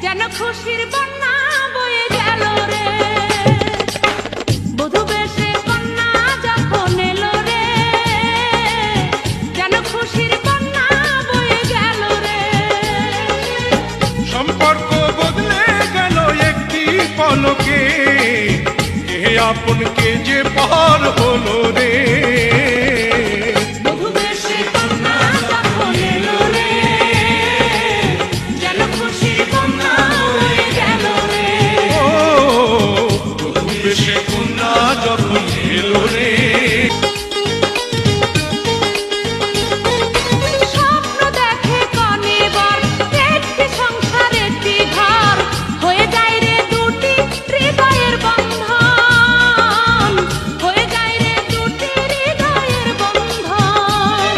যেন খুশির বন্যা বয়ে গেল রে, বধূ বেশে কন্যা যখন এলো রে, যেন খুশির বন্যা বয়ে গেল রে। সম্পর্ক বদলে গেল একটি পলকে, কে আপন কে যে পর হলো রে। বধূ বেশে কন্যা যখন এলো রে, যেন খুশির বন্যা বয়ে গেল রে। ও বধূ বেশে কন্যা যখন এলো রে। স্বপ্ন দেখে কনে বর, একটি সংসার একটি ঘর, হয়ে যায় রে দুটি হৃদয়ের বন্ধন, হয়ে যায় রে দুটি হৃদয়ের বন্ধন।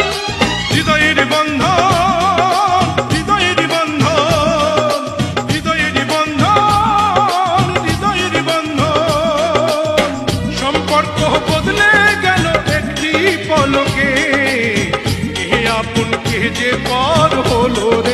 হৃদয়ের বন্ধন, হৃদয়ের বন্ধন, হৃদয়ের বন্ধন, হৃদয়ের বন্ধন। সম্পর্ক বদলে গেল একটি পলকে, কে আপন কে যে পর হলো রে।